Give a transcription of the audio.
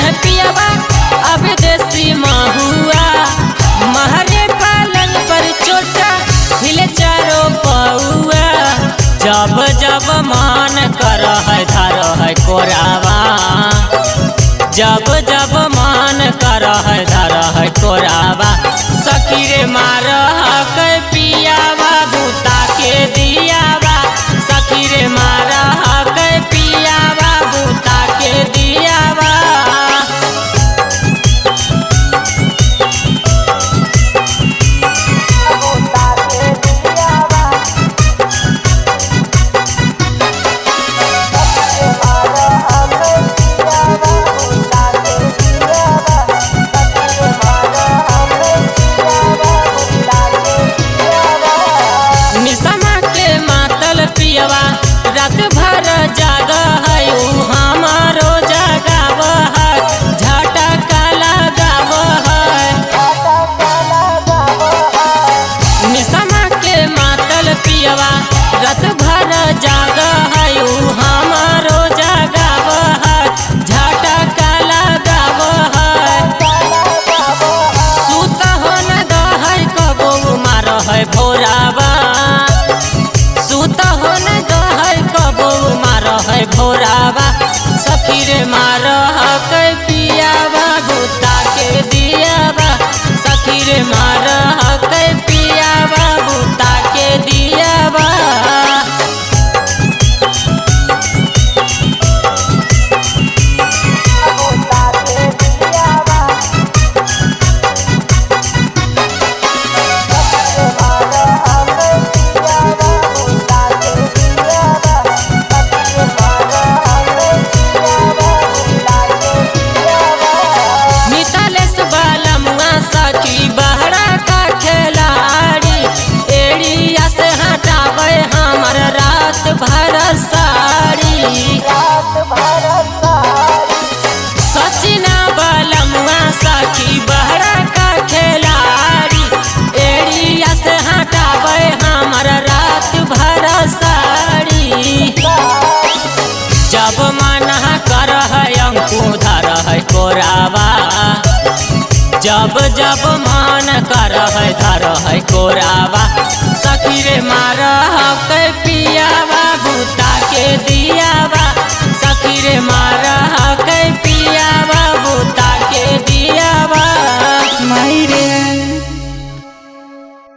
है पियावा अब देसी महुआ, महरे पलंग पर चोटा हिले चारो पौआ। जब जब मान कर है धर है कोरावा, जब जब मान कर है धर है कोरावा। सखी रे मार है पियावा बूता के दियावा, सखी रे मार है पियावा बूता के दियावा। रात भर जाग है हमारो जगाव है, झटका लगाव है। निशमा के मातल पियवा रात भर जाग है हमारो जगाव है, झटका लगाव है। सूत हो न दहै कबो मार है भोरावा, सूत हो न कबो मार है भोरावा। सखी रे मार है पियावा बूता के दियावा, सखी रे मार है पियावा बूता के दियावा। सखी बहरा का खिलाड़ी एड़िया से हटावे हमर रात भर साड़ी। सचिना बलमुआ सखी बहरा का खिलाड़ी एड़िया से हटावे हमर रात भर साड़ी। जब मना कर है अंकु धर है कोरावा, जब जब मान कर है धर है कोरावा। सखी रे मार है पिया